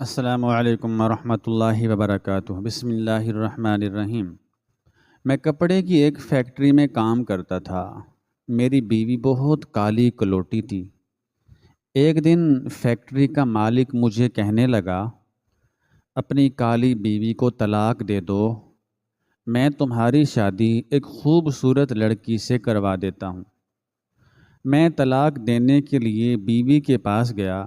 السلام علیکم ورحمۃ اللہ وبرکاتہ۔ بسم اللہ الرحمن الرحیم۔ میں کپڑے کی ایک فیکٹری میں کام کرتا تھا۔ میری بیوی بہت کالی کلوٹی تھی۔ ایک دن فیکٹری کا مالک مجھے کہنے لگا، اپنی کالی بیوی کو طلاق دے دو، میں تمہاری شادی ایک خوبصورت لڑکی سے کروا دیتا ہوں۔ میں طلاق دینے کے لیے بیوی کے پاس گیا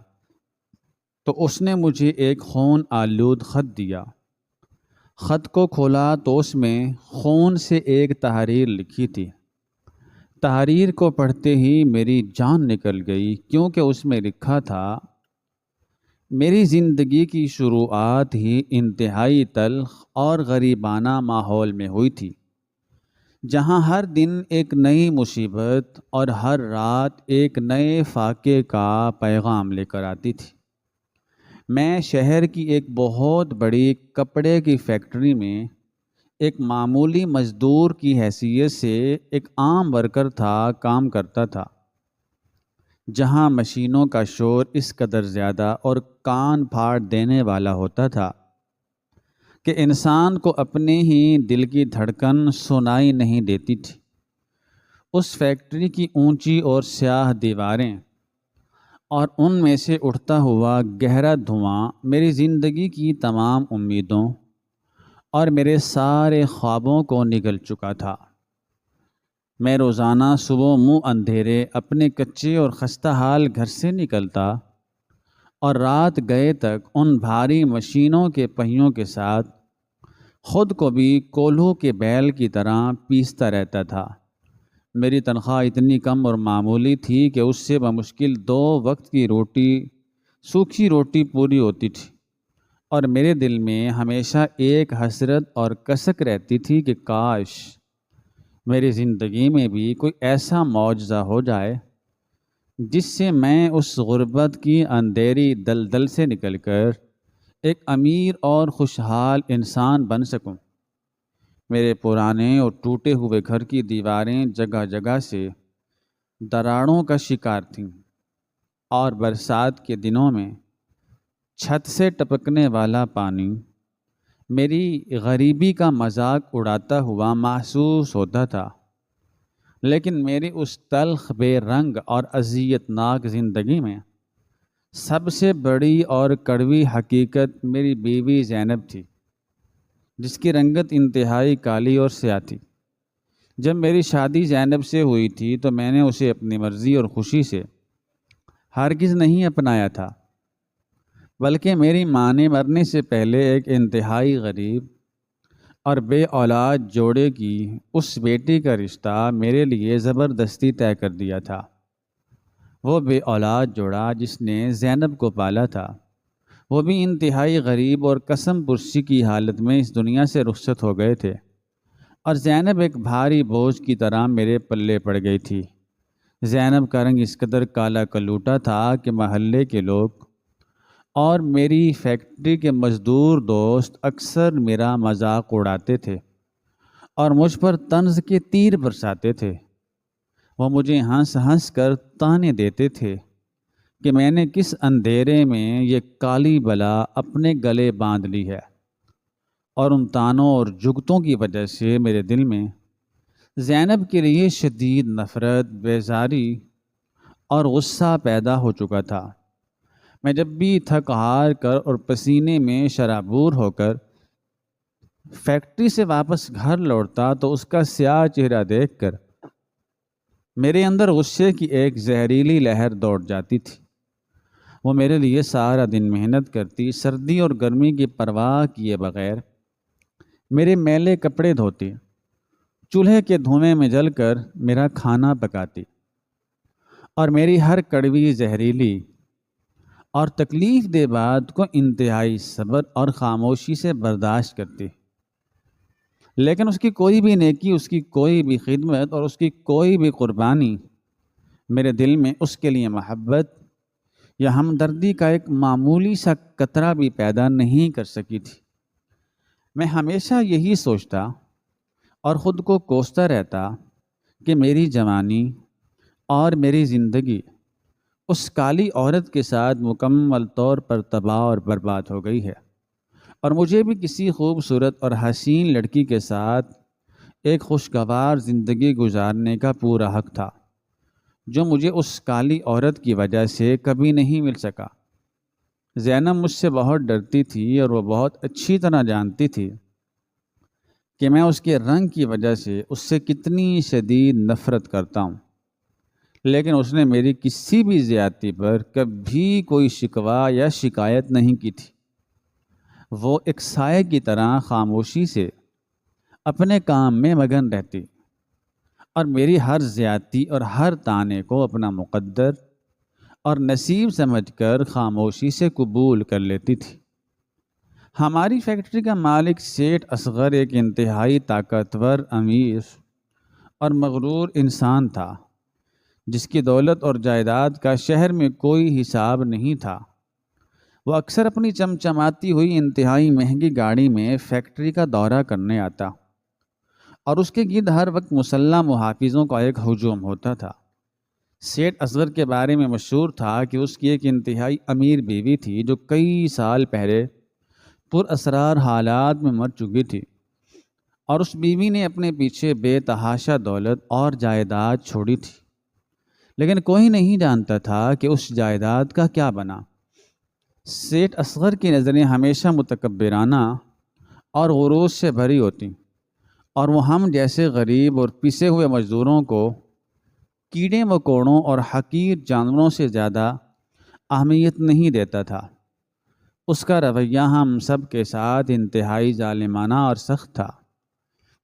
تو اس نے مجھے ایک خون آلود خط دیا۔ خط کو کھولا تو اس میں خون سے ایک تحریر لکھی تھی۔ تحریر کو پڑھتے ہی میری جان نکل گئی، کیونکہ اس میں لکھا تھا، میری زندگی کی شروعات ہی انتہائی تلخ اور غریبانہ ماحول میں ہوئی تھی، جہاں ہر دن ایک نئی مصیبت اور ہر رات ایک نئے فاقے کا پیغام لے کر آتی تھی۔ میں شہر کی ایک بہت بڑی کپڑے کی فیکٹری میں ایک معمولی مزدور کی حیثیت سے ایک عام ورکر کام کرتا تھا، جہاں مشینوں کا شور اس قدر زیادہ اور کان پھاڑ دینے والا ہوتا تھا کہ انسان کو اپنے ہی دل کی دھڑکن سنائی نہیں دیتی تھی۔ اس فیکٹری کی اونچی اور سیاہ دیواریں اور ان میں سے اٹھتا ہوا گہرا دھواں میری زندگی کی تمام امیدوں اور میرے سارے خوابوں کو نگل چکا تھا۔ میں روزانہ صبح منہ اندھیرے اپنے کچے اور خستہ حال گھر سے نکلتا اور رات گئے تک ان بھاری مشینوں کے پہیوں کے ساتھ خود کو بھی کولہوں کے بیل کی طرح پیستا رہتا تھا۔ میری تنخواہ اتنی کم اور معمولی تھی کہ اس سے بمشکل 2 وقت کی روٹی، سوکھی روٹی پوری ہوتی تھی، اور میرے دل میں ہمیشہ ایک حسرت اور کسک رہتی تھی کہ کاش میری زندگی میں بھی کوئی ایسا معجزہ ہو جائے جس سے میں اس غربت کی اندھیری دلدل سے نکل کر ایک امیر اور خوشحال انسان بن سکوں۔ میرے پرانے اور ٹوٹے ہوئے گھر کی دیواریں جگہ جگہ سے دراڑوں کا شکار تھیں، اور برسات کے دنوں میں چھت سے ٹپکنے والا پانی میری غریبی کا مذاق اڑاتا ہوا محسوس ہوتا تھا۔ لیکن میری اس تلخ بے رنگ اور اذیت ناک زندگی میں سب سے بڑی اور کڑوی حقیقت میری بیوی زینب تھی، جس کی رنگت انتہائی کالی اور سیاہ تھی۔ جب میری شادی زینب سے ہوئی تھی تو میں نے اسے اپنی مرضی اور خوشی سے ہرگز نہیں اپنایا تھا، بلکہ میری ماں نے مرنے سے پہلے ایک انتہائی غریب اور بے اولاد جوڑے کی اس بیٹی کا رشتہ میرے لیے زبردستی طے کر دیا تھا۔ وہ بے اولاد جوڑا جس نے زینب کو پالا تھا، وہ بھی انتہائی غریب اور قسم پرسی کی حالت میں اس دنیا سے رخصت ہو گئے تھے، اور زینب ایک بھاری بوجھ کی طرح میرے پلے پڑ گئی تھی۔ زینب کا رنگ اس قدر کالا کلوٹا تھا کہ محلے کے لوگ اور میری فیکٹری کے مزدور دوست اکثر میرا مذاق اڑاتے تھے اور مجھ پر طنز کے تیر برساتے تھے۔ وہ مجھے ہنس ہنس کر طعنے دیتے تھے کہ میں نے کس اندھیرے میں یہ کالی بلا اپنے گلے باندھ لی ہے، اور ان طعنوں اور جگتوں کی وجہ سے میرے دل میں زینب کے لیے شدید نفرت، بیزاری اور غصہ پیدا ہو چکا تھا۔ میں جب بھی تھک ہار کر اور پسینے میں شرابور ہو کر فیکٹری سے واپس گھر لوٹتا تو اس کا سیاہ چہرہ دیکھ کر میرے اندر غصے کی ایک زہریلی لہر دوڑ جاتی تھی۔ وہ میرے لیے سارا دن محنت کرتی، سردی اور گرمی کی پرواہ کیے بغیر میرے میلے کپڑے دھوتی، چولہے کے دھوئیں میں جل کر میرا کھانا پکاتی، اور میری ہر کڑوی، زہریلی اور تکلیف دہ بات کو انتہائی صبر اور خاموشی سے برداشت کرتی۔ لیکن اس کی کوئی بھی نیکی، اس کی کوئی بھی خدمت اور اس کی کوئی بھی قربانی میرے دل میں اس کے لیے محبت یا ہمدردی کا ایک معمولی سا قطرہ بھی پیدا نہیں کر سکی تھی۔ میں ہمیشہ یہی سوچتا اور خود کو کوستا رہتا کہ میری جوانی اور میری زندگی اس کالی عورت کے ساتھ مکمل طور پر تباہ اور برباد ہو گئی ہے، اور مجھے بھی کسی خوبصورت اور حسین لڑکی کے ساتھ ایک خوشگوار زندگی گزارنے کا پورا حق تھا، جو مجھے اس کالی عورت کی وجہ سے کبھی نہیں مل سکا۔ زینب مجھ سے بہت ڈرتی تھی، اور وہ بہت اچھی طرح جانتی تھی کہ میں اس کے رنگ کی وجہ سے اس سے کتنی شدید نفرت کرتا ہوں، لیکن اس نے میری کسی بھی زیادتی پر کبھی کوئی شکوہ یا شکایت نہیں کی تھی۔ وہ ایک سائے کی طرح خاموشی سے اپنے کام میں مگن رہتی، اور میری ہر زیادتی اور ہر طعنے کو اپنا مقدر اور نصیب سمجھ کر خاموشی سے قبول کر لیتی تھی۔ ہماری فیکٹری کا مالک سیٹھ اصغر ایک انتہائی طاقتور، امیر اور مغرور انسان تھا، جس کی دولت اور جائیداد کا شہر میں کوئی حساب نہیں تھا۔ وہ اکثر اپنی چمچماتی ہوئی انتہائی مہنگی گاڑی میں فیکٹری کا دورہ کرنے آتا، اور اس کے گرد ہر وقت مسلح محافظوں کا ایک ہجوم ہوتا تھا۔ سیٹھ اصغر کے بارے میں مشہور تھا کہ اس کی ایک انتہائی امیر بیوی تھی، جو کئی سال پہلے پر اسرار حالات میں مر چکی تھی، اور اس بیوی نے اپنے پیچھے بے تحاشا دولت اور جائیداد چھوڑی تھی، لیکن کوئی نہیں جانتا تھا کہ اس جائیداد کا کیا بنا۔ سیٹھ اصغر کی نظریں ہمیشہ متکبرانہ اور غرور سے بھری ہوتی، اور وہ ہم جیسے غریب اور پسے ہوئے مزدوروں کو کیڑے مکوڑوں اور حقیر جانوروں سے زیادہ اہمیت نہیں دیتا تھا۔ اس کا رویہ ہم سب کے ساتھ انتہائی ظالمانہ اور سخت تھا۔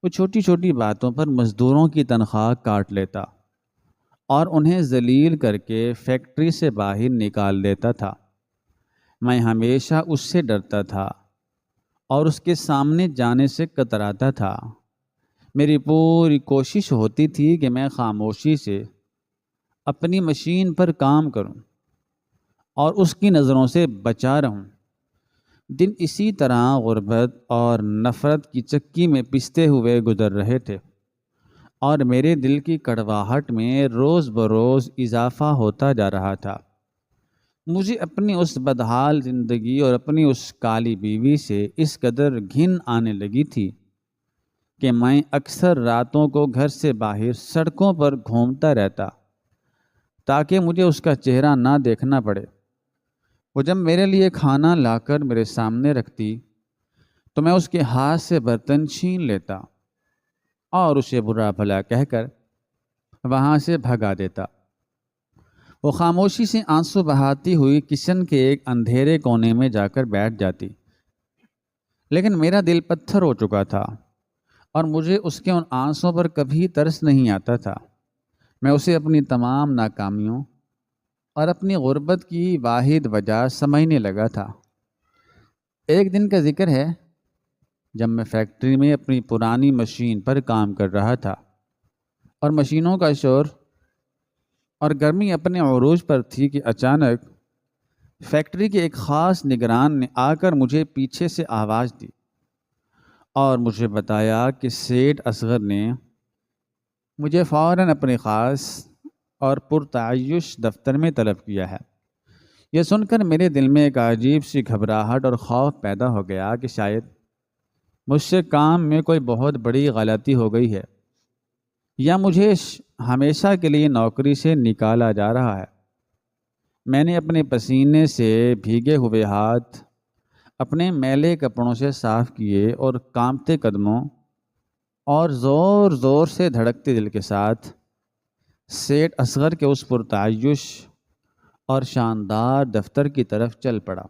وہ چھوٹی چھوٹی باتوں پر مزدوروں کی تنخواہ کاٹ لیتا اور انہیں ذلیل کر کے فیکٹری سے باہر نکال دیتا تھا۔ میں ہمیشہ اس سے ڈرتا تھا اور اس کے سامنے جانے سے کتراتا تھا۔ میری پوری کوشش ہوتی تھی کہ میں خاموشی سے اپنی مشین پر کام کروں اور اس کی نظروں سے بچا رہوں۔ دن اسی طرح غربت اور نفرت کی چکی میں پستے ہوئے گزر رہے تھے، اور میرے دل کی کڑواہٹ میں روز بروز اضافہ ہوتا جا رہا تھا۔ مجھے اپنی اس بدحال زندگی اور اپنی اس کالی بیوی سے اس قدر گھن آنے لگی تھی کہ میں اکثر راتوں کو گھر سے باہر سڑکوں پر گھومتا رہتا تاکہ مجھے اس کا چہرہ نہ دیکھنا پڑے۔ وہ جب میرے لیے کھانا لا کر میرے سامنے رکھتی تو میں اس کے ہاتھ سے برتن چھین لیتا اور اسے برا بھلا کہہ کر وہاں سے بھگا دیتا۔ وہ خاموشی سے آنسو بہاتی ہوئی کچن کے ایک اندھیرے کونے میں جا کر بیٹھ جاتی، لیکن میرا دل پتھر ہو چکا تھا اور مجھے اس کے ان آنسوں پر کبھی ترس نہیں آتا تھا۔ میں اسے اپنی تمام ناکامیوں اور اپنی غربت کی واحد وجہ سمجھنے لگا تھا۔ ایک دن کا ذکر ہے جب میں فیکٹری میں اپنی پرانی مشین پر کام کر رہا تھا، اور مشینوں کا شور اور گرمی اپنے عروج پر تھی کہ اچانک فیکٹری کے ایک خاص نگران نے آ کر مجھے پیچھے سے آواز دی اور مجھے بتایا کہ سیٹھ اصغر نے مجھے فوراً اپنے خاص اور پرتعیش دفتر میں طلب کیا ہے۔ یہ سن کر میرے دل میں ایک عجیب سی گھبراہٹ اور خوف پیدا ہو گیا کہ شاید مجھ سے کام میں کوئی بہت بڑی غلطی ہو گئی ہے، یا مجھے ہمیشہ کے لیے نوکری سے نکالا جا رہا ہے۔ میں نے اپنے پسینے سے بھیگے ہوئے ہاتھ اپنے میلے کپڑوں سے صاف کیے اور کانپتے قدموں اور زور زور سے دھڑکتے دل کے ساتھ سیٹھ اصغر کے اس پرتعیش اور شاندار دفتر کی طرف چل پڑا۔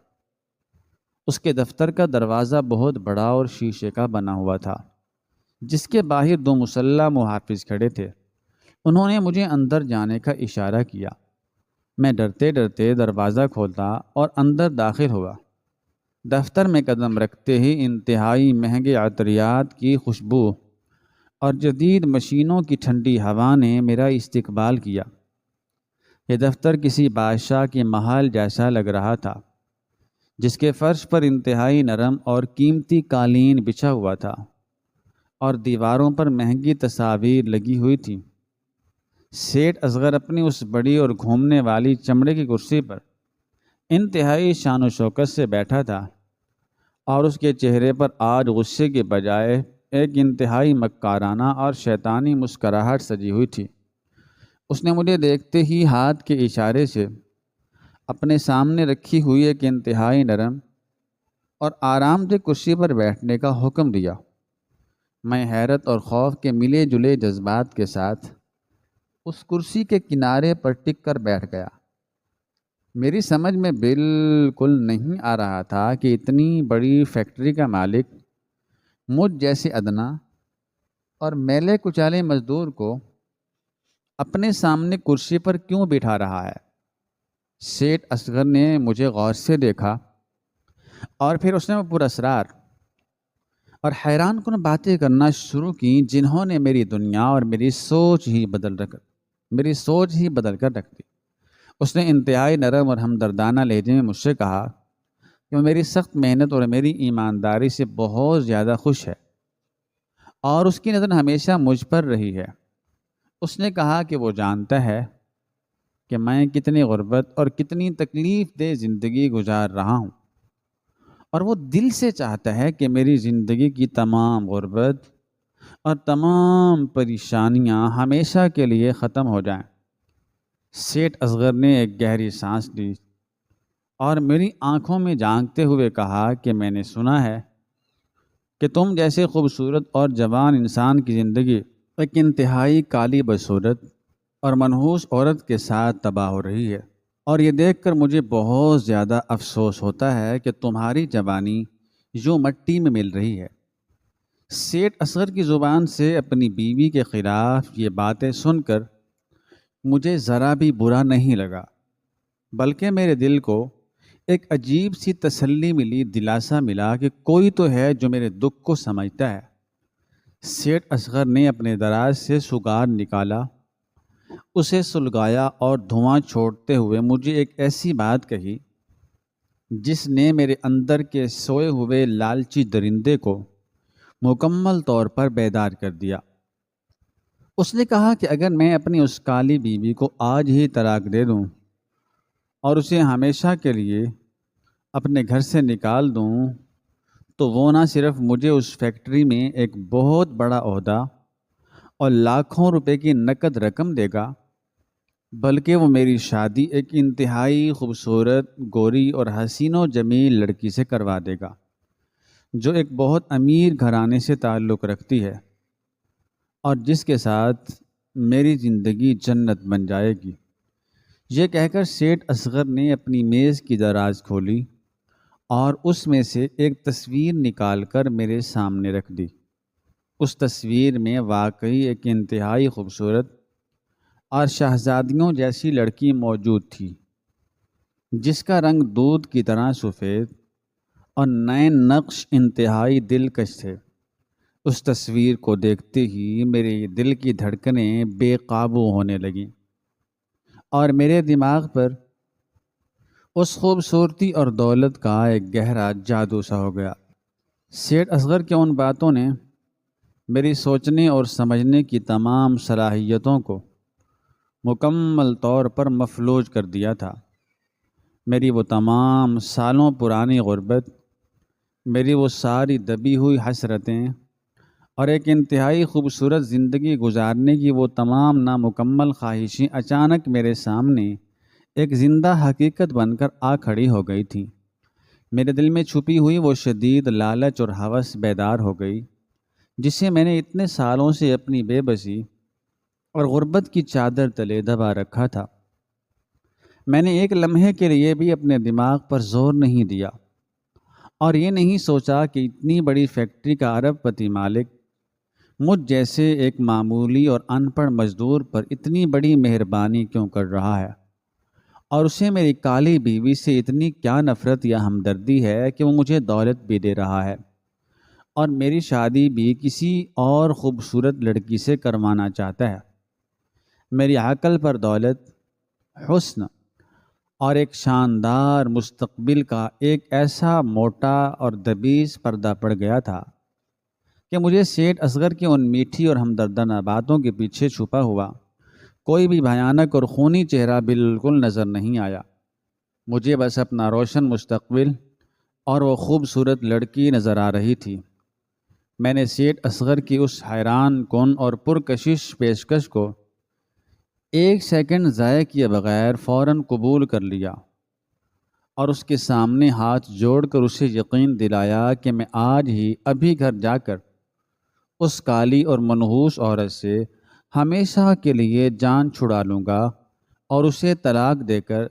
اس کے دفتر کا دروازہ بہت بڑا اور شیشے کا بنا ہوا تھا، جس کے باہر دو مسلح محافظ کھڑے تھے۔ انہوں نے مجھے اندر جانے کا اشارہ کیا۔ میں ڈرتے ڈرتے دروازہ کھولا اور اندر داخل ہوا۔ دفتر میں قدم رکھتے ہی انتہائی مہنگے عطریات کی خوشبو اور جدید مشینوں کی ٹھنڈی ہوا نے میرا استقبال کیا۔ یہ دفتر کسی بادشاہ کے محل جیسا لگ رہا تھا، جس کے فرش پر انتہائی نرم اور قیمتی قالین بچھا ہوا تھا اور دیواروں پر مہنگی تصاویر لگی ہوئی تھیں۔ سیٹھ اصغر اپنی اس بڑی اور گھومنے والی چمڑے کی کرسی پر انتہائی شان و شوکت سے بیٹھا تھا، اور اس کے چہرے پر آج غصے کے بجائے ایک انتہائی مکارانہ اور شیطانی مسکراہٹ سجی ہوئی تھی۔ اس نے مجھے دیکھتے ہی ہاتھ کے اشارے سے اپنے سامنے رکھی ہوئی ایک انتہائی نرم اور آرام دہ کرسی پر بیٹھنے کا حکم دیا۔ میں حیرت اور خوف کے ملے جلے جذبات کے ساتھ اس کرسی کے کنارے پر ٹک کر بیٹھ گیا۔ میری سمجھ میں بالکل نہیں آ رہا تھا کہ اتنی بڑی فیکٹری کا مالک مجھ جیسے ادنا اور میلے کچالے مزدور کو اپنے سامنے کرسی پر کیوں بٹھا رہا ہے۔ سیٹھ اصغر نے مجھے غور سے دیکھا اور پھر اس نے پر اسرار اور حیران کن باتیں کرنا شروع کی، جنہوں نے میری دنیا اور میری سوچ ہی بدل کر رکھ دی۔ اس نے انتہائی نرم اور ہمدردانہ لہجے میں مجھ سے کہا کہ وہ میری سخت محنت اور میری ایمانداری سے بہت زیادہ خوش ہے، اور اس کی نظر ہمیشہ مجھ پر رہی ہے۔ اس نے کہا کہ وہ جانتا ہے کہ میں کتنی غربت اور کتنی تکلیف دہ زندگی گزار رہا ہوں، اور وہ دل سے چاہتا ہے کہ میری زندگی کی تمام غربت اور تمام پریشانیاں ہمیشہ کے لیے ختم ہو جائیں۔ سیٹھ اصغر نے ایک گہری سانس لی اور میری آنکھوں میں جھانکتے ہوئے کہا کہ میں نے سنا ہے کہ تم جیسے خوبصورت اور جوان انسان کی زندگی ایک انتہائی کالی بدصورت اور منحوس عورت کے ساتھ تباہ ہو رہی ہے، اور یہ دیکھ کر مجھے بہت زیادہ افسوس ہوتا ہے کہ تمہاری جوانی یوں مٹی میں مل رہی ہے۔ سیٹھ اصغر کی زبان سے اپنی بیوی کے خلاف یہ باتیں سن کر مجھے ذرا بھی برا نہیں لگا، بلکہ میرے دل کو ایک عجیب سی تسلی ملی، دلاسا ملا کہ کوئی تو ہے جو میرے دکھ کو سمجھتا ہے۔ سیٹھ اصغر نے اپنے دراز سے سگار نکالا، اسے سلگایا اور دھواں چھوڑتے ہوئے مجھے ایک ایسی بات کہی جس نے میرے اندر کے سوئے ہوئے لالچی درندے کو مکمل طور پر بیدار کر دیا۔ اس نے کہا کہ اگر میں اپنی اس کالی بیوی کو آج ہی طلاق دے دوں اور اسے ہمیشہ کے لیے اپنے گھر سے نکال دوں تو وہ نہ صرف مجھے اس فیکٹری میں ایک بہت بڑا عہدہ اور لاکھوں روپے کی نقد رقم دے گا، بلکہ وہ میری شادی ایک انتہائی خوبصورت، گوری اور حسین و جمیل لڑکی سے کروا دے گا جو ایک بہت امیر گھرانے سے تعلق رکھتی ہے، اور جس کے ساتھ میری زندگی جنت بن جائے گی۔ یہ کہہ کر سیٹھ اصغر نے اپنی میز کی دراز کھولی اور اس میں سے ایک تصویر نکال کر میرے سامنے رکھ دی۔ اس تصویر میں واقعی ایک انتہائی خوبصورت اور شہزادیوں جیسی لڑکی موجود تھی، جس کا رنگ دودھ کی طرح سفید اور نئے نقش انتہائی دلکش تھے۔ اس تصویر کو دیکھتے ہی میرے دل کی دھڑکنیں بے قابو ہونے لگیں اور میرے دماغ پر اس خوبصورتی اور دولت کا ایک گہرا جادو سا ہو گیا۔ سیٹھ اصغر کی ان باتوں نے میری سوچنے اور سمجھنے کی تمام صلاحیتوں کو مکمل طور پر مفلوج کر دیا تھا۔ میری وہ تمام سالوں پرانی غربت، میری وہ ساری دبی ہوئی حسرتیں اور ایک انتہائی خوبصورت زندگی گزارنے کی وہ تمام نامکمل خواہشیں اچانک میرے سامنے ایک زندہ حقیقت بن کر آ کھڑی ہو گئی تھیں۔ میرے دل میں چھپی ہوئی وہ شدید لالچ اور ہوس بیدار ہو گئی، جسے میں نے اتنے سالوں سے اپنی بے بسی اور غربت کی چادر تلے دبا رکھا تھا۔ میں نے ایک لمحے کے لیے بھی اپنے دماغ پر زور نہیں دیا اور یہ نہیں سوچا کہ اتنی بڑی فیکٹری کا ارب پتی مالک مجھ جیسے ایک معمولی اور ان پڑھ مزدور پر اتنی بڑی مہربانی کیوں کر رہا ہے، اور اسے میری کالی بیوی سے اتنی کیا نفرت یا ہمدردی ہے کہ وہ مجھے دولت بھی دے رہا ہے اور میری شادی بھی کسی اور خوبصورت لڑکی سے کروانا چاہتا ہے۔ میری عقل پر دولت، حسن اور ایک شاندار مستقبل کا ایک ایسا موٹا اور دبیز پردہ پڑ گیا تھا کہ مجھے سیٹھ اصغر کی ان میٹھی اور ہمدردانہ باتوں کے پیچھے چھپا ہوا کوئی بھی بھیانک اور خونی چہرہ بالکل نظر نہیں آیا، مجھے بس اپنا روشن مستقبل اور وہ خوبصورت لڑکی نظر آ رہی تھی۔ میں نے سیٹھ اصغر کی اس حیران کن اور پرکشش پیشکش کو ایک سیکنڈ ضائع کیے بغیر فوراً قبول کر لیا اور اس کے سامنے ہاتھ جوڑ کر اسے یقین دلایا کہ میں آج ہی ابھی گھر جا کر اس کالی اور منحوس عورت سے ہمیشہ کے لیے جان چھڑا لوں گا اور اسے طلاق دے کر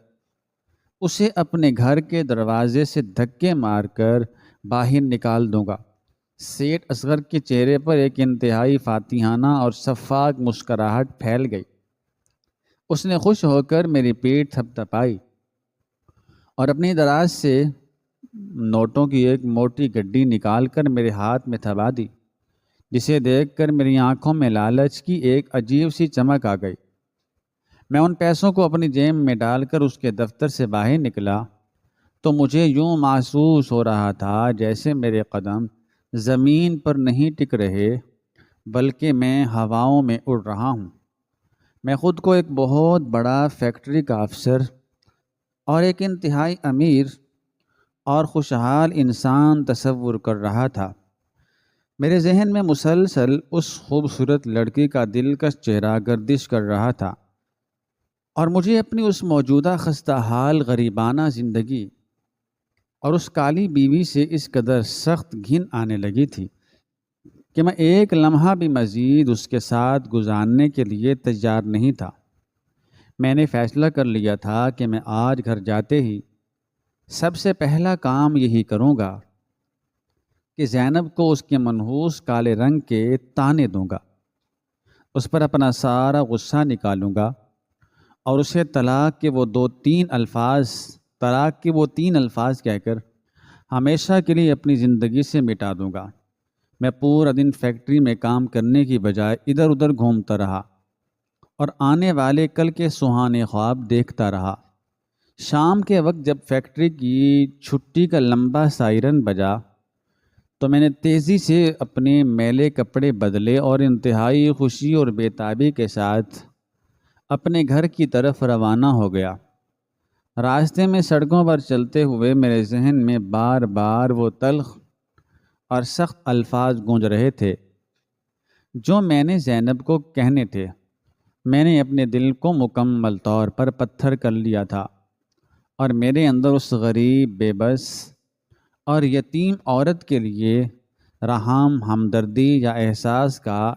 اسے اپنے گھر کے دروازے سے دھکے مار کر باہر نکال دوں گا۔ سیٹھ اصغر کے چہرے پر ایک انتہائی فاتحانہ اور شفاق مسکراہٹ پھیل گئی۔ اس نے خوش ہو کر میری پیٹھ تھپتھپائی اور اپنی دراز سے نوٹوں کی ایک موٹی گڈی نکال کر میرے ہاتھ میں تھما دی، جسے دیکھ کر میری آنکھوں میں لالچ کی ایک عجیب سی چمک آ گئی۔ میں ان پیسوں کو اپنی جیب میں ڈال کر اس کے دفتر سے باہر نکلا تو مجھے یوں محسوس ہو رہا تھا جیسے میرے قدم زمین پر نہیں ٹک رہے بلکہ میں ہواؤں میں اڑ رہا ہوں۔ میں خود کو ایک بہت بڑا فیکٹری کا افسر اور ایک انتہائی امیر اور خوشحال انسان تصور کر رہا تھا۔ میرے ذہن میں مسلسل اس خوبصورت لڑکی کا دلکش چہرہ گردش کر رہا تھا اور مجھے اپنی اس موجودہ خستہ حال غریبانہ زندگی اور اس کالی بیوی سے اس قدر سخت گھن آنے لگی تھی کہ میں ایک لمحہ بھی مزید اس کے ساتھ گزارنے کے لیے تیار نہیں تھا۔ میں نے فیصلہ کر لیا تھا کہ میں آج گھر جاتے ہی سب سے پہلا کام یہی کروں گا کہ زینب کو اس کے منحوس کالے رنگ کے تانے دوں گا، اس پر اپنا سارا غصہ نکالوں گا اور اسے طلاق کے وہ تین الفاظ کہہ کر ہمیشہ کے لیے اپنی زندگی سے مٹا دوں گا۔ میں پورا دن فیکٹری میں کام کرنے کی بجائے ادھر ادھر گھومتا رہا اور آنے والے کل کے سہانے خواب دیکھتا رہا۔ شام کے وقت جب فیکٹری کی چھٹی کا لمبا سائرن بجا تو میں نے تیزی سے اپنے میلے کپڑے بدلے اور انتہائی خوشی اور بیتابی کے ساتھ اپنے گھر کی طرف روانہ ہو گیا۔ راستے میں سڑکوں پر چلتے ہوئے میرے ذہن میں بار بار وہ تلخ اور سخت الفاظ گونج رہے تھے جو میں نے زینب کو کہنے تھے۔ میں نے اپنے دل کو مکمل طور پر پتھر کر لیا تھا اور میرے اندر اس غریب، بے بس اور یتیم عورت کے لیے رحم، ہمدردی یا احساس کا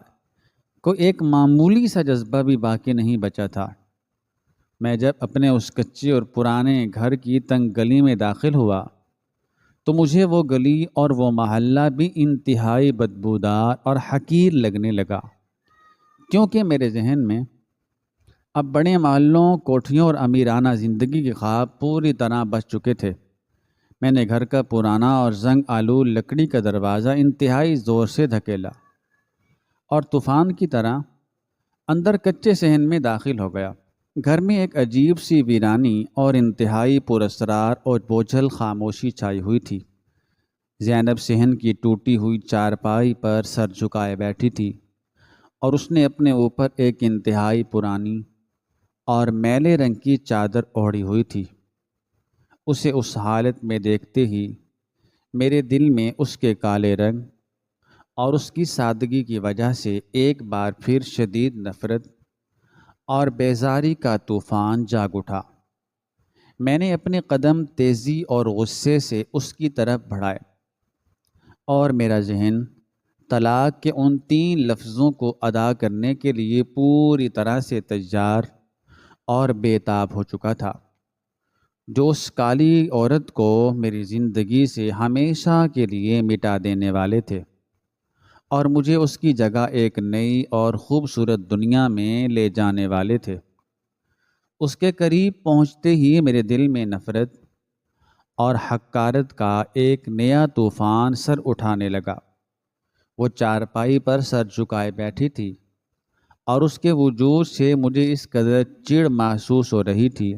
کوئی ایک معمولی سا جذبہ بھی باقی نہیں بچا تھا۔ میں جب اپنے اس کچے اور پرانے گھر کی تنگ گلی میں داخل ہوا تو مجھے وہ گلی اور وہ محلہ بھی انتہائی بدبودار اور حقیر لگنے لگا، کیونکہ میرے ذہن میں اب بڑے محلوں، کوٹھیوں اور امیرانہ زندگی کے خواب پوری طرح بچ چکے تھے۔ میں نے گھر کا پرانا اور زنگ آلود لکڑی کا دروازہ انتہائی زور سے دھکیلا اور طوفان کی طرح اندر کچے صحن میں داخل ہو گیا۔ گھر میں ایک عجیب سی ویرانی اور انتہائی پراسرار اور بوجھل خاموشی چھائی ہوئی تھی۔ زینب صحن کی ٹوٹی ہوئی چارپائی پر سر جھکائے بیٹھی تھی اور اس نے اپنے اوپر ایک انتہائی پرانی اور میلے رنگ کی چادر اوڑھی ہوئی تھی۔ اسے اس حالت میں دیکھتے ہی میرے دل میں اس کے کالے رنگ اور اس کی سادگی کی وجہ سے ایک بار پھر شدید نفرت اور بیزاری کا طوفان جاگ اٹھا۔ میں نے اپنے قدم تیزی اور غصے سے اس کی طرف بڑھائے اور میرا ذہن طلاق کے ان 3 لفظوں کو ادا کرنے کے لیے پوری طرح سے تیار اور بیتاب ہو چکا تھا، جو اس کالی عورت کو میری زندگی سے ہمیشہ کے لیے مٹا دینے والے تھے اور مجھے اس کی جگہ ایک نئی اور خوبصورت دنیا میں لے جانے والے تھے۔ اس کے قریب پہنچتے ہی میرے دل میں نفرت اور حقارت کا ایک نیا طوفان سر اٹھانے لگا۔ وہ چارپائی پر سر جھکائے بیٹھی تھی اور اس کے وجود سے مجھے اس قدر چڑ محسوس ہو رہی تھی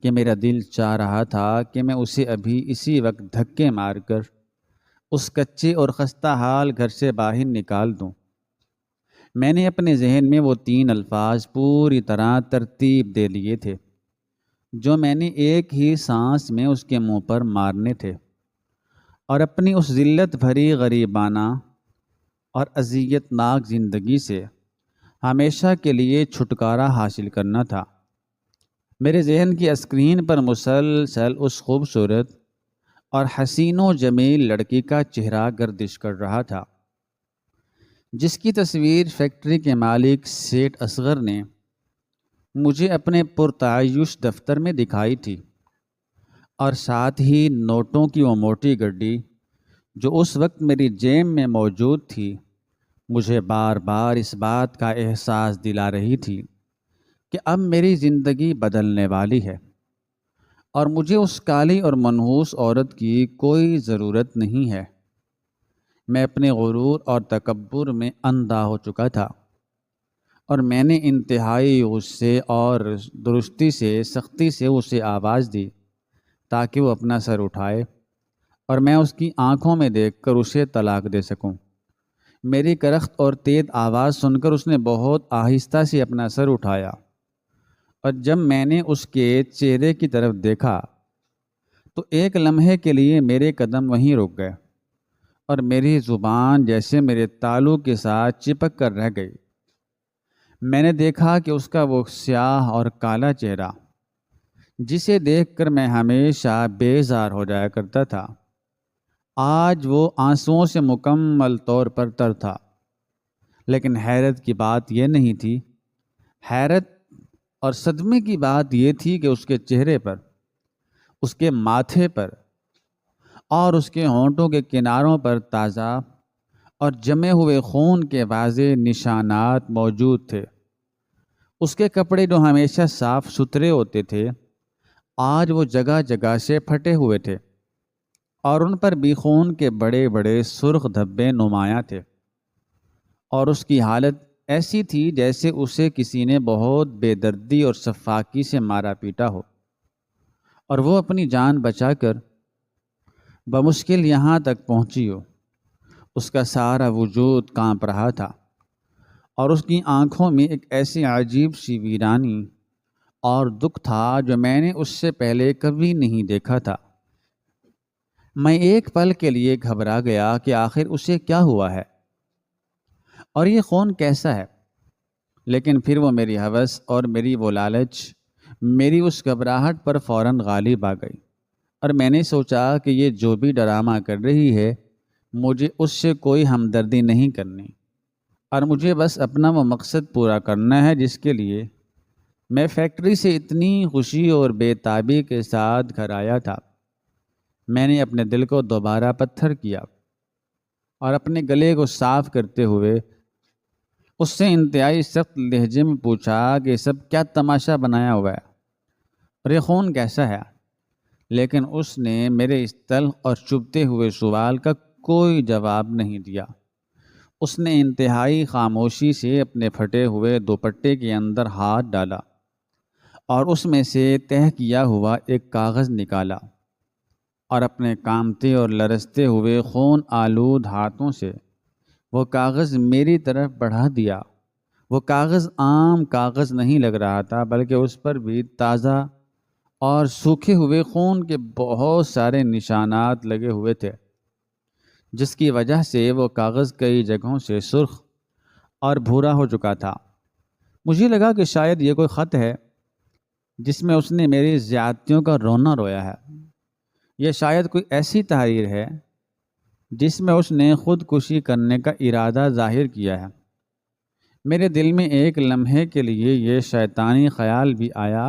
کہ میرا دل چاہ رہا تھا کہ میں اسے ابھی اسی وقت دھکے مار کر اس کچے اور خستہ حال گھر سے باہر نکال دوں۔ میں نے اپنے ذہن میں وہ 3 الفاظ پوری طرح ترتیب دے لیے تھے جو میں نے ایک ہی سانس میں اس کے منہ پر مارنے تھے، اور اپنی اس ذلت بھری غریبانہ اور اذیت ناک زندگی سے ہمیشہ کے لیے چھٹکارا حاصل کرنا تھا۔ میرے ذہن کی اسکرین پر مسلسل اس خوبصورت اور حسین و جمیل لڑکی کا چہرہ گردش کر رہا تھا جس کی تصویر فیکٹری کے مالک سیٹھ اصغر نے مجھے اپنے پرتعیش دفتر میں دکھائی تھی، اور ساتھ ہی نوٹوں کی وہ موٹی گڈی جو اس وقت میری جیب میں موجود تھی مجھے بار بار اس بات کا احساس دلا رہی تھی کہ اب میری زندگی بدلنے والی ہے اور مجھے اس کالی اور منحوس عورت کی کوئی ضرورت نہیں ہے۔ میں اپنے غرور اور تکبر میں اندھا ہو چکا تھا، اور میں نے انتہائی غصے اور درستی سے سختی سے اسے آواز دی تاکہ وہ اپنا سر اٹھائے اور میں اس کی آنکھوں میں دیکھ کر اسے طلاق دے سکوں۔ میری کرخت اور تیز آواز سن کر اس نے بہت آہستہ سے اپنا سر اٹھایا، اور جب میں نے اس کے چہرے کی طرف دیکھا تو ایک لمحے کے لیے میرے قدم وہیں رک گئے اور میری زبان جیسے میرے تالو کے ساتھ چپک کر رہ گئی۔ میں نے دیکھا کہ اس کا وہ سیاہ اور کالا چہرہ جسے دیکھ کر میں ہمیشہ بیزار ہو جایا کرتا تھا، آج وہ آنسوؤں سے مکمل طور پر تر تھا۔ لیکن حیرت کی بات یہ نہیں تھی، حیرت اور صدمے کی بات یہ تھی کہ اس کے چہرے پر، اس کے ماتھے پر اور اس کے ہونٹوں کے کناروں پر تازہ اور جمے ہوئے خون کے واضح نشانات موجود تھے۔ اس کے کپڑے جو ہمیشہ صاف ستھرے ہوتے تھے آج وہ جگہ جگہ سے پھٹے ہوئے تھے، اور ان پر بھی خون کے بڑے بڑے سرخ دھبے نمایاں تھے، اور اس کی حالت ایسی تھی جیسے اسے کسی نے بہت بے دردی اور سفاکی سے مارا پیٹا ہو، اور وہ اپنی جان بچا کر بمشکل یہاں تک پہنچی ہو۔ اس کا سارا وجود کانپ رہا تھا، اور اس کی آنکھوں میں ایک ایسی عجیب سی ویرانی اور دکھ تھا جو میں نے اس سے پہلے کبھی نہیں دیکھا تھا۔ میں ایک پل کے لیے گھبرا گیا کہ آخر اسے کیا ہوا ہے اور یہ خون کیسا ہے، لیکن پھر وہ میری ہوس اور میری وہ لالچ میری اس گھبراہٹ پر فوراً غالب آ گئی، اور میں نے سوچا کہ یہ جو بھی ڈرامہ کر رہی ہے مجھے اس سے کوئی ہمدردی نہیں کرنی، اور مجھے بس اپنا وہ مقصد پورا کرنا ہے جس کے لیے میں فیکٹری سے اتنی خوشی اور بے تابی کے ساتھ گھر آیا تھا۔ میں نے اپنے دل کو دوبارہ پتھر کیا اور اپنے گلے کو صاف کرتے ہوئے اس سے انتہائی سخت لہجے میں پوچھا کہ سب کیا تماشا بنایا ہوا ہے اور یہ خون کیسا ہے؟ لیکن اس نے میرے اس تلخ اور چبھتے ہوئے سوال کا کوئی جواب نہیں دیا۔ اس نے انتہائی خاموشی سے اپنے پھٹے ہوئے دوپٹے کے اندر ہاتھ ڈالا اور اس میں سے تہہ کیا ہوا ایک کاغذ نکالا، اور اپنے کامتے اور لرزتے ہوئے خون آلود ہاتھوں سے وہ کاغذ میری طرف بڑھا دیا۔ وہ کاغذ عام کاغذ نہیں لگ رہا تھا، بلکہ اس پر بھی تازہ اور سوکھے ہوئے خون کے بہت سارے نشانات لگے ہوئے تھے، جس کی وجہ سے وہ کاغذ کئی جگہوں سے سرخ اور بھورا ہو چکا تھا۔ مجھے لگا کہ شاید یہ کوئی خط ہے جس میں اس نے میری زیادتیوں کا رونا رویا ہے، یہ شاید کوئی ایسی تحریر ہے جس میں اس نے خودکشی کرنے کا ارادہ ظاہر کیا ہے۔ میرے دل میں ایک لمحے کے لیے یہ شیطانی خیال بھی آیا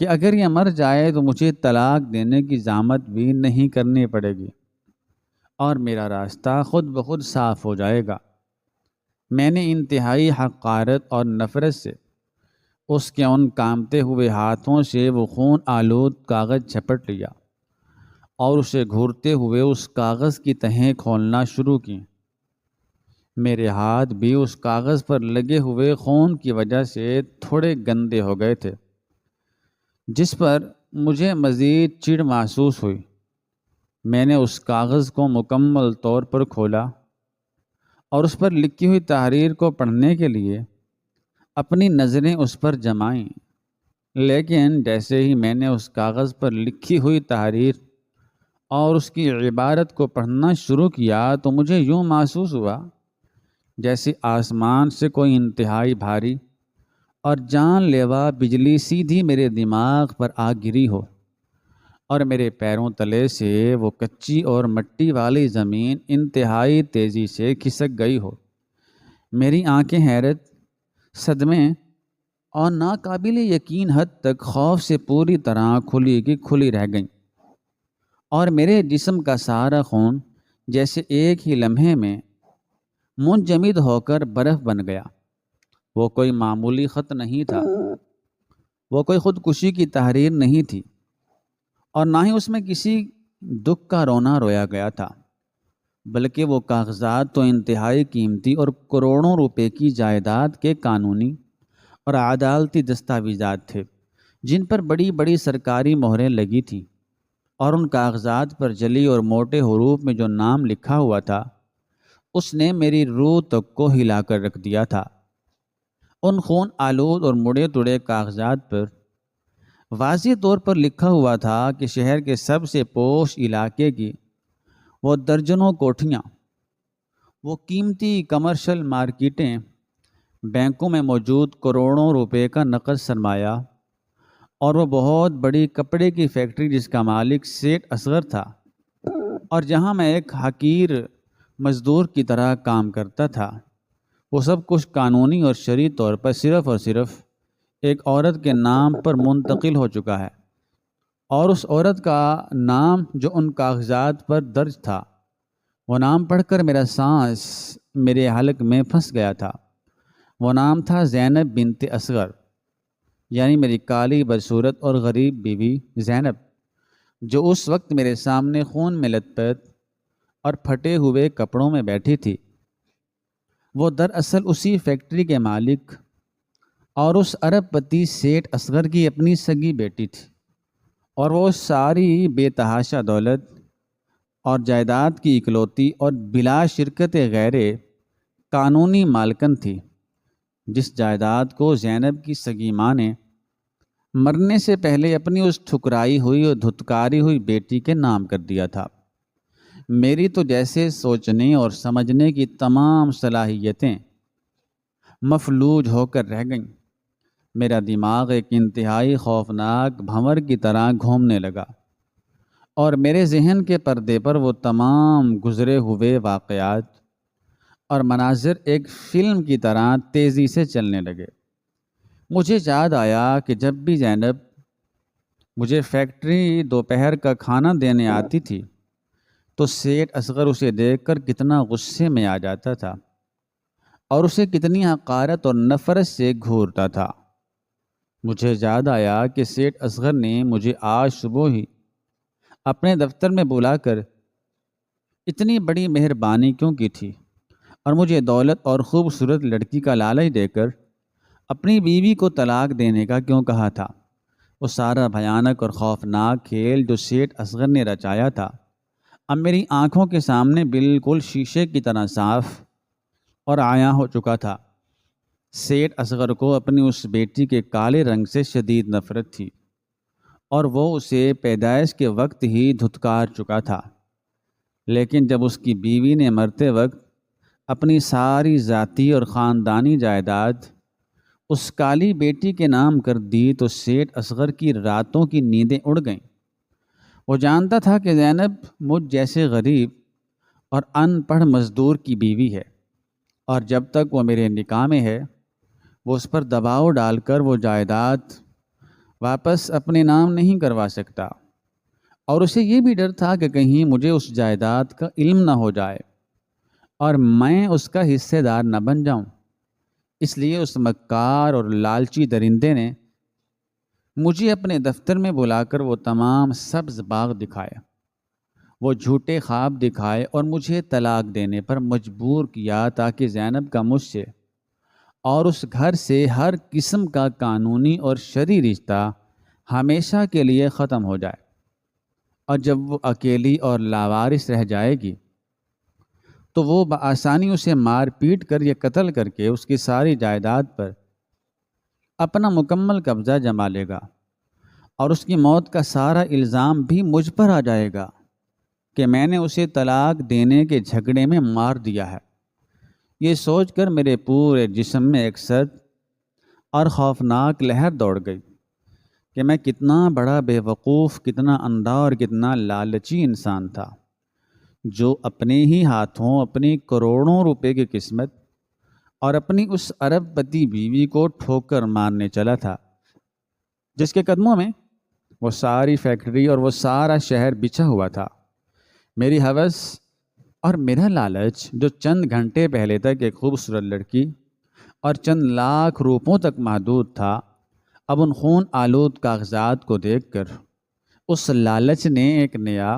کہ اگر یہ مر جائے تو مجھے طلاق دینے کی زحمت بھی نہیں کرنی پڑے گی اور میرا راستہ خود بخود صاف ہو جائے گا۔ میں نے انتہائی حقارت اور نفرت سے اس کے ان کامتے ہوئے ہاتھوں سے وہ خون آلود کاغذ جھپٹ لیا اور اسے گھورتے ہوئے اس کاغذ کی تہیں کھولنا شروع کی۔ میرے ہاتھ بھی اس کاغذ پر لگے ہوئے خون کی وجہ سے تھوڑے گندے ہو گئے تھے، جس پر مجھے مزید چڑ محسوس ہوئی۔ میں نے اس کاغذ کو مکمل طور پر کھولا اور اس پر لکھی ہوئی تحریر کو پڑھنے کے لیے اپنی نظریں اس پر جمائیں، لیکن جیسے ہی میں نے اس کاغذ پر لکھی ہوئی تحریر اور اس کی عبارت کو پڑھنا شروع کیا تو مجھے یوں محسوس ہوا جیسے آسمان سے کوئی انتہائی بھاری اور جان لیوا بجلی سیدھی میرے دماغ پر آ گری ہو، اور میرے پیروں تلے سے وہ کچی اور مٹی والی زمین انتہائی تیزی سے کھسک گئی ہو۔ میری آنکھیں حیرت، صدمے اور ناقابل یقین حد تک خوف سے پوری طرح کھلی کی کھلی رہ گئیں، اور میرے جسم کا سارا خون جیسے ایک ہی لمحے میں منجمد ہو کر برف بن گیا۔ وہ کوئی معمولی خط نہیں تھا، وہ کوئی خودکشی کی تحریر نہیں تھی، اور نہ ہی اس میں کسی دکھ کا رونا رویا گیا تھا، بلکہ وہ کاغذات تو انتہائی قیمتی اور کروڑوں روپے کی جائیداد کے قانونی اور عدالتی دستاویزات تھے، جن پر بڑی بڑی سرکاری مہریں لگی تھیں، اور ان کاغذات پر جلی اور موٹے حروف میں جو نام لکھا ہوا تھا اس نے میری روح تک کو ہلا کر رکھ دیا تھا۔ ان خون آلود اور مڑے توڑے کاغذات پر واضح طور پر لکھا ہوا تھا کہ شہر کے سب سے پوش علاقے کی وہ درجنوں کوٹھیاں، وہ قیمتی کمرشل مارکیٹیں، بینکوں میں موجود کروڑوں روپے کا نقد سرمایہ، اور وہ بہت بڑی کپڑے کی فیکٹری جس کا مالک سیٹھ اصغر تھا، اور جہاں میں ایک حقیر مزدور کی طرح کام کرتا تھا، وہ سب کچھ قانونی اور شرعی طور پر صرف اور صرف ایک عورت کے نام پر منتقل ہو چکا ہے، اور اس عورت کا نام جو ان کاغذات پر درج تھا، وہ نام پڑھ کر میرا سانس میرے حلق میں پھنس گیا تھا۔ وہ نام تھا زینب بنت اصغر، یعنی میری کالی بدصورت اور غریب بیوی زینب، جو اس وقت میرے سامنے خون میں لت پت اور پھٹے ہوئے کپڑوں میں بیٹھی تھی۔ وہ دراصل اسی فیکٹری کے مالک اور اس ارب پتی سیٹھ اصغر کی اپنی سگی بیٹی تھی، اور وہ ساری بے تحاشا دولت اور جائیداد کی اکلوتی اور بلا شرکت غیر قانونی مالکن تھی، جس جائیداد کو زینب کی سگی ماں نے مرنے سے پہلے اپنی اس ٹھکرائی ہوئی اور دھتکاری ہوئی بیٹی کے نام کر دیا تھا۔ میری تو جیسے سوچنے اور سمجھنے کی تمام صلاحیتیں مفلوج ہو کر رہ گئیں۔ میرا دماغ ایک انتہائی خوفناک بھنور کی طرح گھومنے لگا، اور میرے ذہن کے پردے پر وہ تمام گزرے ہوئے واقعات اور مناظر ایک فلم کی طرح تیزی سے چلنے لگے۔ مجھے یاد آیا کہ جب بھی زینب مجھے فیکٹری دوپہر کا کھانا دینے آتی تھی تو سیٹھ اصغر اسے دیکھ کر کتنا غصے میں آ جاتا تھا، اور اسے کتنی حقارت اور نفرت سے گھورتا تھا۔ مجھے یاد آیا کہ سیٹھ اصغر نے مجھے آج صبح ہی اپنے دفتر میں بلا کر اتنی بڑی مہربانی کیوں کی تھی، اور مجھے دولت اور خوبصورت لڑکی کا لالچ دے کر اپنی بیوی کو طلاق دینے کا کیوں کہا تھا۔ وہ سارا بھیانک اور خوفناک کھیل جو سیٹھ اصغر نے رچایا تھا اب میری آنکھوں کے سامنے بالکل شیشے کی طرح صاف اور عیاں ہو چکا تھا۔ سیٹھ اصغر کو اپنی اس بیٹی کے کالے رنگ سے شدید نفرت تھی، اور وہ اسے پیدائش کے وقت ہی دھتکار چکا تھا، لیکن جب اس کی بیوی نے مرتے وقت اپنی ساری ذاتی اور خاندانی جائیداد اس کالی بیٹی کے نام کر دی تو سیٹھ اصغر کی راتوں کی نیندیں اڑ گئیں۔ وہ جانتا تھا کہ زینب مجھ جیسے غریب اور ان پڑھ مزدور کی بیوی ہے، اور جب تک وہ میرے نکاح میں ہے وہ اس پر دباؤ ڈال کر وہ جائیداد واپس اپنے نام نہیں کروا سکتا، اور اسے یہ بھی ڈر تھا کہ کہیں مجھے اس جائیداد کا علم نہ ہو جائے اور میں اس کا حصے دار نہ بن جاؤں۔ اس لیے اس مکار اور لالچی درندے نے مجھے اپنے دفتر میں بلا کر وہ تمام سبز باغ دکھائے، وہ جھوٹے خواب دکھائے اور مجھے طلاق دینے پر مجبور کیا تاکہ زینب کا مجھ سے اور اس گھر سے ہر قسم کا قانونی اور شرعی رشتہ ہمیشہ کے لیے ختم ہو جائے، اور جب وہ اکیلی اور لاوارث رہ جائے گی تو وہ بآسانی اسے مار پیٹ کر یا قتل کر کے اس کی ساری جائیداد پر اپنا مکمل قبضہ جما لے گا، اور اس کی موت کا سارا الزام بھی مجھ پر آ جائے گا کہ میں نے اسے طلاق دینے کے جھگڑے میں مار دیا ہے۔ یہ سوچ کر میرے پورے جسم میں ایک سرد اور خوفناک لہر دوڑ گئی کہ میں کتنا بڑا بے وقوف، کتنا اندھا اور کتنا لالچی انسان تھا، جو اپنے ہی ہاتھوں اپنی کروڑوں روپے کی قسمت اور اپنی اس ارب پتی بیوی کو ٹھوکر مارنے چلا تھا، جس کے قدموں میں وہ ساری فیکٹری اور وہ سارا شہر بچھا ہوا تھا۔ میری ہوس اور میرا لالچ، جو چند گھنٹے پہلے تک ایک خوبصورت لڑکی اور چند لاکھ روپوں تک محدود تھا، اب ان خون آلود کاغذات کو دیکھ کر اس لالچ نے ایک نیا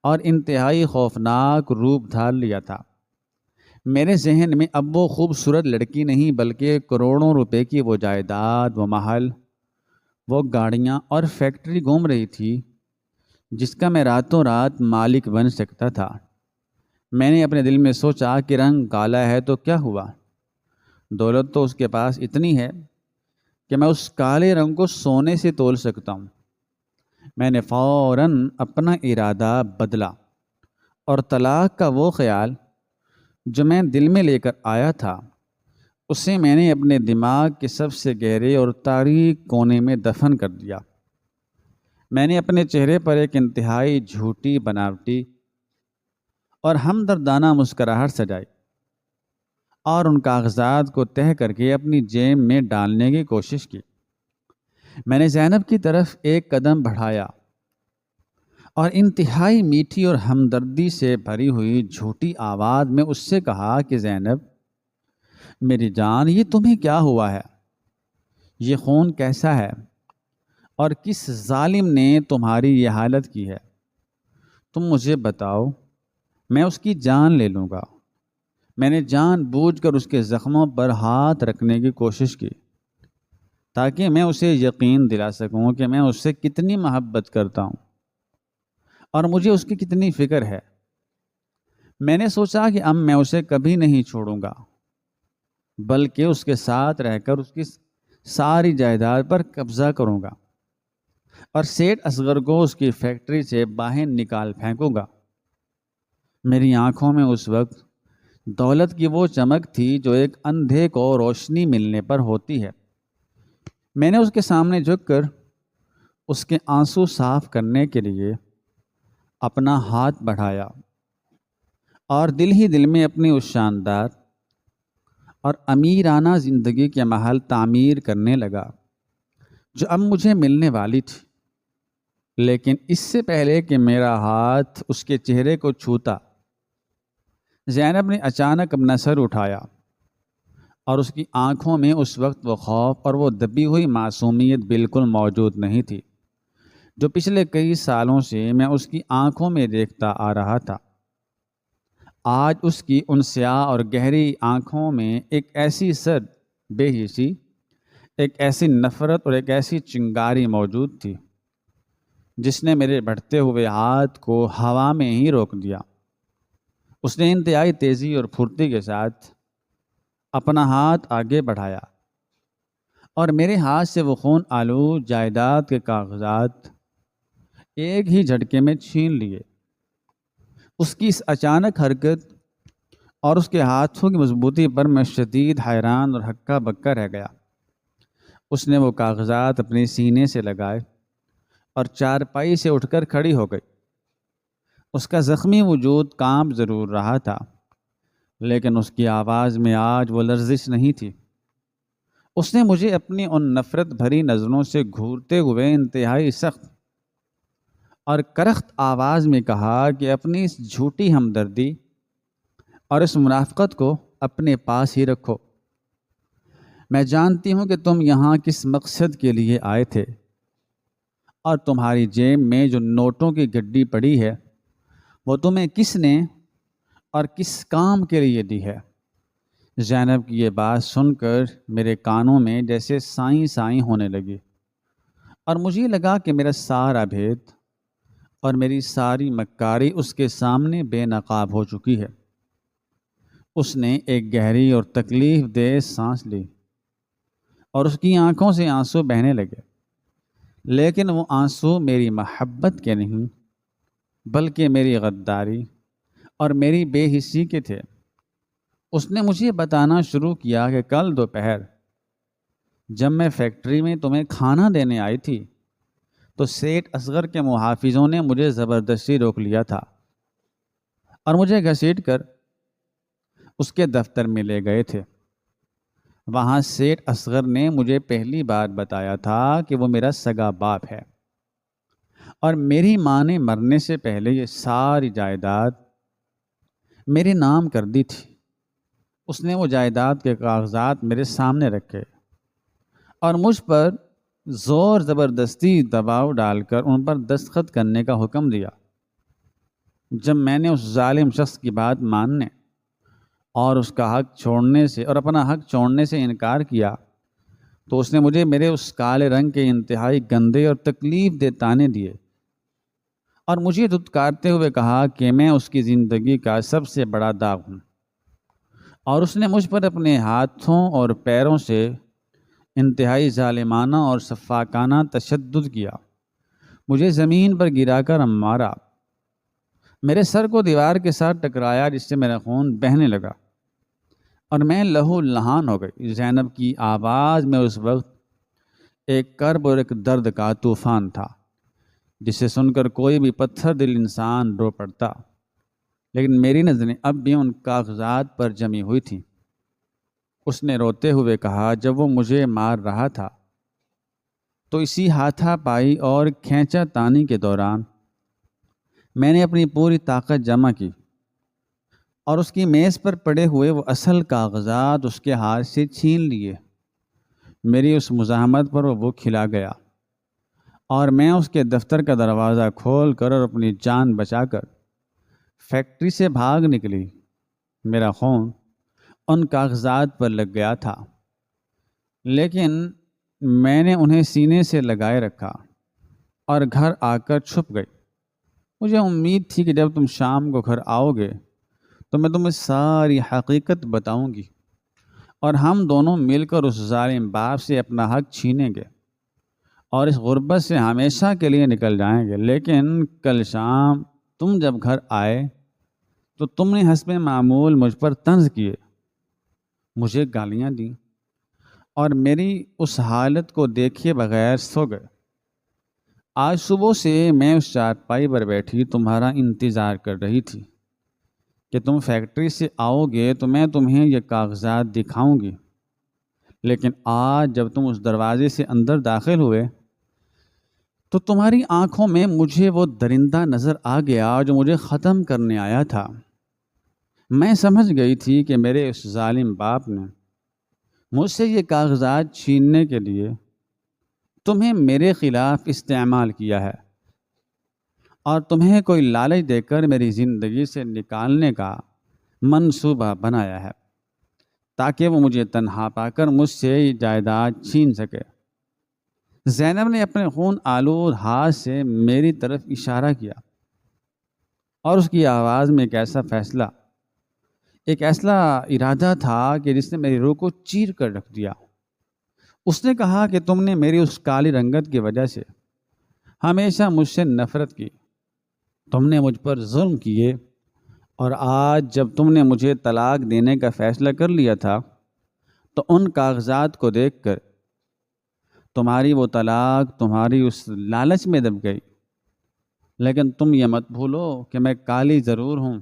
اور انتہائی خوفناک روپ دھار لیا تھا۔ میرے ذہن میں اب وہ خوبصورت لڑکی نہیں، بلکہ کروڑوں روپے کی وہ جائیداد، وہ محل، وہ گاڑیاں اور فیکٹری گھوم رہی تھی جس کا میں راتوں رات مالک بن سکتا تھا۔ میں نے اپنے دل میں سوچا کہ رنگ کالا ہے تو کیا ہوا، دولت تو اس کے پاس اتنی ہے کہ میں اس کالے رنگ کو سونے سے تول سکتا ہوں۔ میں نے فوراً اپنا ارادہ بدلا اور طلاق کا وہ خیال جو میں دل میں لے کر آیا تھا، اسے میں نے اپنے دماغ کے سب سے گہرے اور تاریک کونے میں دفن کر دیا۔ میں نے اپنے چہرے پر ایک انتہائی جھوٹی، بناوٹی اور ہمدردانہ مسکراہٹ سجائی اور ان کاغذات کو تہہ کر کے اپنی جیب میں ڈالنے کی کوشش کی۔ میں نے زینب کی طرف ایک قدم بڑھایا اور انتہائی میٹھی اور ہمدردی سے بھری ہوئی جھوٹی آواز میں اس سے کہا کہ زینب میری جان، یہ تمہیں کیا ہوا ہے؟ یہ خون کیسا ہے اور کس ظالم نے تمہاری یہ حالت کی ہے؟ تم مجھے بتاؤ، میں اس کی جان لے لوں گا۔ میں نے جان بوجھ کر اس کے زخموں پر ہاتھ رکھنے کی کوشش کی تاکہ میں اسے یقین دلا سکوں کہ میں اس سے کتنی محبت کرتا ہوں اور مجھے اس کی کتنی فکر ہے۔ میں نے سوچا کہ اب میں اسے کبھی نہیں چھوڑوں گا، بلکہ اس کے ساتھ رہ کر اس کی ساری جائیداد پر قبضہ کروں گا اور سیٹھ اصغر کو اس کی فیکٹری سے باہر نکال پھینکوں گا۔ میری آنکھوں میں اس وقت دولت کی وہ چمک تھی جو ایک اندھے کو روشنی ملنے پر ہوتی ہے۔ میں نے اس کے سامنے جھک کر اس کے آنسو صاف کرنے کے لیے اپنا ہاتھ بڑھایا اور دل ہی دل میں اپنی اس شاندار اور امیرانہ زندگی کے محل تعمیر کرنے لگا جو اب مجھے ملنے والی تھی۔ لیکن اس سے پہلے کہ میرا ہاتھ اس کے چہرے کو چھوتا، زینب نے اچانک اپنا سر اٹھایا اور اس کی آنکھوں میں اس وقت وہ خوف اور وہ دبی ہوئی معصومیت بالکل موجود نہیں تھی جو پچھلے کئی سالوں سے میں اس کی آنکھوں میں دیکھتا آ رہا تھا۔ آج اس کی ان سیاہ اور گہری آنکھوں میں ایک ایسی سرد بے حسی، ایک ایسی نفرت اور ایک ایسی چنگاری موجود تھی جس نے میرے بڑھتے ہوئے ہاتھ کو ہوا میں ہی روک دیا۔ اس نے انتہائی تیزی اور پھرتی کے ساتھ اپنا ہاتھ آگے بڑھایا اور میرے ہاتھ سے وہ خون آلود جائیداد کے کاغذات ایک ہی جھٹکے میں چھین لیے۔ اس کی اس اچانک حرکت اور اس کے ہاتھوں کی مضبوطی پر میں شدید حیران اور ہکا بکا رہ گیا۔ اس نے وہ کاغذات اپنے سینے سے لگائے اور چارپائی سے اٹھ کر کھڑی ہو گئی۔ اس کا زخمی وجود کانپ ضرور رہا تھا، لیکن اس کی آواز میں آج وہ لرزش نہیں تھی۔ اس نے مجھے اپنی ان نفرت بھری نظروں سے گھورتے ہوئے انتہائی سخت اور کرخت آواز میں کہا کہ اپنی اس جھوٹی ہمدردی اور اس منافقت کو اپنے پاس ہی رکھو۔ میں جانتی ہوں کہ تم یہاں کس مقصد کے لیے آئے تھے، اور تمہاری جیب میں جو نوٹوں کی گڈی پڑی ہے وہ تمہیں کس نے اور کس کام کے لیے دی ہے؟ زینب کی یہ بات سن کر میرے کانوں میں جیسے سائیں سائیں ہونے لگی اور مجھے لگا کہ میرا سارا بھید اور میری ساری مکاری اس کے سامنے بے نقاب ہو چکی ہے۔ اس نے ایک گہری اور تکلیف دہ سانس لی اور اس کی آنکھوں سے آنسو بہنے لگے، لیکن وہ آنسو میری محبت کے نہیں بلکہ میری غداری اور میری بے حسی کے تھے۔ اس نے مجھے بتانا شروع کیا کہ کل دوپہر جب میں فیکٹری میں تمہیں کھانا دینے آئی تھی تو سیٹھ اصغر کے محافظوں نے مجھے زبردستی روک لیا تھا اور مجھے گھسیٹ کر اس کے دفتر میں لے گئے تھے۔ وہاں سیٹھ اصغر نے مجھے پہلی بار بتایا تھا کہ وہ میرا سگا باپ ہے اور میری ماں نے مرنے سے پہلے یہ ساری جائیداد میرے نام کر دی تھی۔ اس نے وہ جائیداد کے کاغذات میرے سامنے رکھے اور مجھ پر زور زبردستی دباؤ ڈال کر ان پر دستخط کرنے کا حکم دیا۔ جب میں نے اس ظالم شخص کی بات ماننے اور اس کا حق چھوڑنے سے اور اپنا حق چھوڑنے سے انکار کیا تو اس نے مجھے میرے اس کالے رنگ کے انتہائی گندے اور تکلیف دہ تانے دیے اور مجھے دھتکارتے ہوئے کہا کہ میں اس کی زندگی کا سب سے بڑا داغ ہوں، اور اس نے مجھ پر اپنے ہاتھوں اور پیروں سے انتہائی ظالمانہ اور شفاقانہ تشدد کیا۔ مجھے زمین پر گرا کر مارا، میرے سر کو دیوار کے ساتھ ٹکرایا جس سے میرا خون بہنے لگا اور میں لہو لہان ہو گئی۔ زینب کی آواز میں اس وقت ایک کرب اور ایک درد کا طوفان تھا جسے سن کر کوئی بھی پتھر دل انسان رو پڑتا، لیکن میری نظریں اب بھی ان کاغذات پر جمی ہوئی تھیں۔ اس نے روتے ہوئے کہا، جب وہ مجھے مار رہا تھا تو اسی ہاتھا پائی اور کھینچا تانی کے دوران میں نے اپنی پوری طاقت جمع کی اور اس کی میز پر پڑے ہوئے وہ اصل کاغذات اس کے ہاتھ سے چھین لیے۔ میری اس مزاحمت پر وہ کھلا گیا اور میں اس کے دفتر کا دروازہ کھول کر اور اپنی جان بچا کر فیکٹری سے بھاگ نکلی۔ میرا خون ان کاغذات پر لگ گیا تھا، لیکن میں نے انہیں سینے سے لگائے رکھا اور گھر آ کر چھپ گئی۔ مجھے امید تھی کہ جب تم شام کو گھر آؤ گے تو میں تمہیں ساری حقیقت بتاؤں گی اور ہم دونوں مل کر اس ظالم باپ سے اپنا حق چھینیں گے اور اس غربت سے ہمیشہ کے لیے نکل جائیں گے۔ لیکن کل شام تم جب گھر آئے تو تم نے حسب معمول مجھ پر طنز کیے، مجھے گالیاں دیں اور میری اس حالت کو دیکھے بغیر سو گئے۔ آج صبح سے میں اس چارپائی پر بیٹھی تمہارا انتظار کر رہی تھی کہ تم فیکٹری سے آؤ گے تو میں تمہیں یہ کاغذات دکھاؤں گی، لیکن آج جب تم اس دروازے سے اندر داخل ہوئے تو تمہاری آنکھوں میں مجھے وہ درندہ نظر آ گیا جو مجھے ختم کرنے آیا تھا۔ میں سمجھ گئی تھی کہ میرے اس ظالم باپ نے مجھ سے یہ کاغذات چھیننے کے لیے تمہیں میرے خلاف استعمال کیا ہے اور تمہیں کوئی لالچ دے کر میری زندگی سے نکالنے کا منصوبہ بنایا ہے تاکہ وہ مجھے تنہا پا کر مجھ سے یہ جائیداد چھین سکے۔ زینب نے اپنے خون آلود ہاتھ سے میری طرف اشارہ کیا اور اس کی آواز میں ایک ایسا ارادہ تھا کہ جس نے میری روح کو چیر کر رکھ دیا۔ اس نے کہا کہ تم نے میری اس کالی رنگت کی وجہ سے ہمیشہ مجھ سے نفرت کی، تم نے مجھ پر ظلم کیے، اور آج جب تم نے مجھے طلاق دینے کا فیصلہ کر لیا تھا تو ان کاغذات کو دیکھ کر تمہاری وہ طلاق تمہاری اس لالچ میں دب گئی۔ لیکن تم یہ مت بھولو کہ میں کالی ضرور ہوں،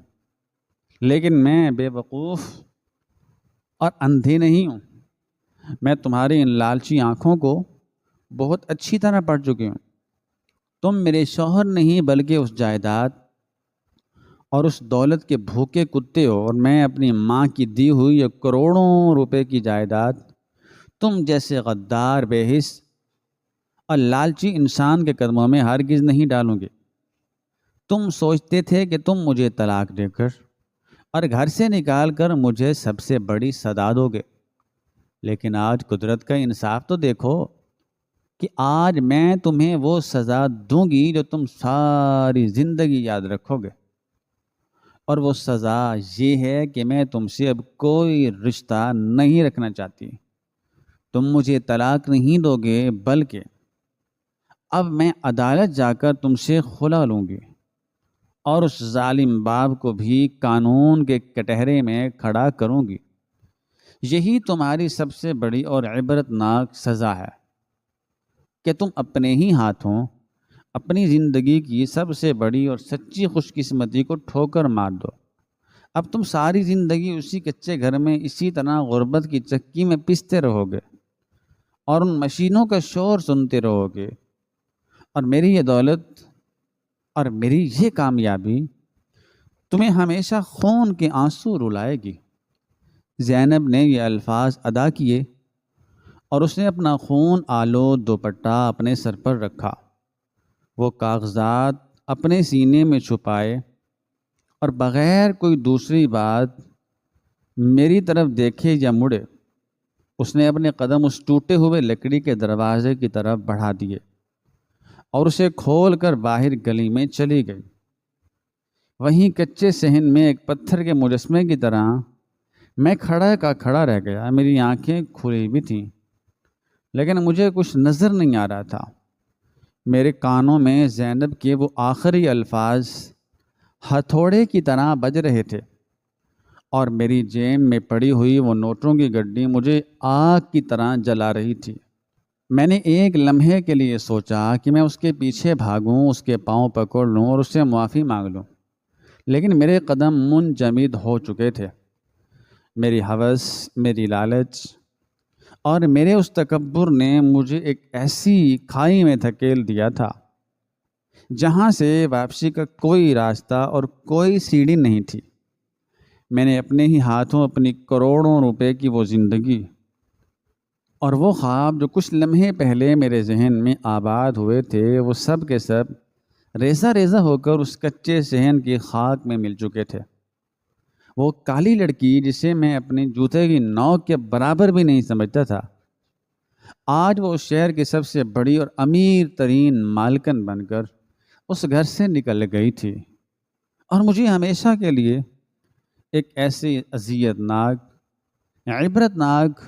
لیکن میں بے وقوف اور اندھی نہیں ہوں۔ میں تمہاری ان لالچی آنکھوں کو بہت اچھی طرح پڑھ چکی ہوں۔ تم میرے شوہر نہیں بلکہ اس جائیداد اور اس دولت کے بھوکے کتے ہو، اور میں اپنی ماں کی دی ہوئی یہ کروڑوں روپے کی جائیداد تم جیسے غدار، بے حس اور لالچی انسان کے قدموں میں ہرگز نہیں ڈالوں گی۔ تم سوچتے تھے کہ تم مجھے طلاق دے کر اور گھر سے نکال کر مجھے سب سے بڑی سزا دو گے، لیکن آج قدرت کا انصاف تو دیکھو کہ آج میں تمہیں وہ سزا دوں گی جو تم ساری زندگی یاد رکھو گے۔ اور وہ سزا یہ ہے کہ میں تم سے اب کوئی رشتہ نہیں رکھنا چاہتی، تم مجھے طلاق نہیں دو گے، بلکہ اب میں عدالت جا کر تم سے خلا لوں گی اور اس ظالم باپ کو بھی قانون کے کٹہرے میں کھڑا کروں گی۔ یہی تمہاری سب سے بڑی اور عبرتناک سزا ہے کہ تم اپنے ہی ہاتھوں اپنی زندگی کی سب سے بڑی اور سچی خوش قسمتی کو ٹھوکر مار دو۔ اب تم ساری زندگی اسی کچے گھر میں اسی طرح غربت کی چکی میں پستے رہو گے اور ان مشینوں کا شور سنتے رہو گے، اور میری یہ دولت اور میری یہ کامیابی تمہیں ہمیشہ خون کے آنسو رلائے گی۔ زینب نے یہ الفاظ ادا کیے اور اس نے اپنا خون آلود دوپٹہ اپنے سر پر رکھا، وہ کاغذات اپنے سینے میں چھپائے اور بغیر کوئی دوسری بات میری طرف دیکھے یا مڑے اس نے اپنے قدم اس ٹوٹے ہوئے لکڑی کے دروازے کی طرف بڑھا دیے اور اسے کھول کر باہر گلی میں چلی گئی۔ وہیں کچے صحن میں ایک پتھر کے مجسمے کی طرح میں کھڑا کا کھڑا رہ گیا۔ میری آنکھیں کھلی بھی تھیں لیکن مجھے کچھ نظر نہیں آ رہا تھا۔ میرے کانوں میں زینب کے وہ آخری الفاظ ہتھوڑے کی طرح بج رہے تھے اور میری جیب میں پڑی ہوئی وہ نوٹوں کی گڈی مجھے آگ کی طرح جلا رہی تھی۔ میں نے ایک لمحے کے لیے سوچا کہ میں اس کے پیچھے بھاگوں، اس کے پاؤں پکڑ لوں اور اس سے معافی مانگ لوں، لیکن میرے قدم منجمد ہو چکے تھے۔ میری ہوس، میری لالچ اور میرے اس تکبر نے مجھے ایک ایسی کھائی میں دھکیل دیا تھا جہاں سے واپسی کا کوئی راستہ اور کوئی سیڑھی نہیں تھی۔ میں نے اپنے ہی ہاتھوں اپنی کروڑوں روپے کی وہ زندگی اور وہ خواب جو کچھ لمحے پہلے میرے ذہن میں آباد ہوئے تھے، وہ سب کے سب ریزہ ریزہ ہو کر اس کچے صحن کی خاک میں مل چکے تھے۔ وہ کالی لڑکی جسے میں اپنے جوتے کی نوک کے برابر بھی نہیں سمجھتا تھا، آج وہ اس شہر کی سب سے بڑی اور امیر ترین مالکن بن کر اس گھر سے نکل گئی تھی اور مجھے ہمیشہ کے لیے ایک ایسی اذیت ناک، عبرتناک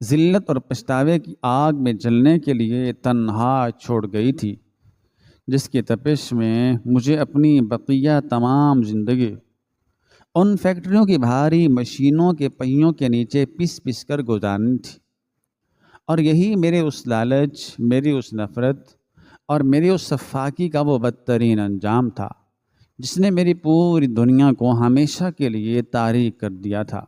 ذلت اور پچھتاوے کی آگ میں جلنے کے لیے تنہا چھوڑ گئی تھی، جس کی تپش میں مجھے اپنی بقیہ تمام زندگی ان فیکٹریوں کی بھاری مشینوں کے پہیوں کے نیچے پس پس کر گزارنی تھی۔ اور یہی میرے اس لالچ، میری اس نفرت اور میری اس سفاکی کا وہ بدترین انجام تھا جس نے میری پوری دنیا کو ہمیشہ کے لیے تاریک کر دیا تھا۔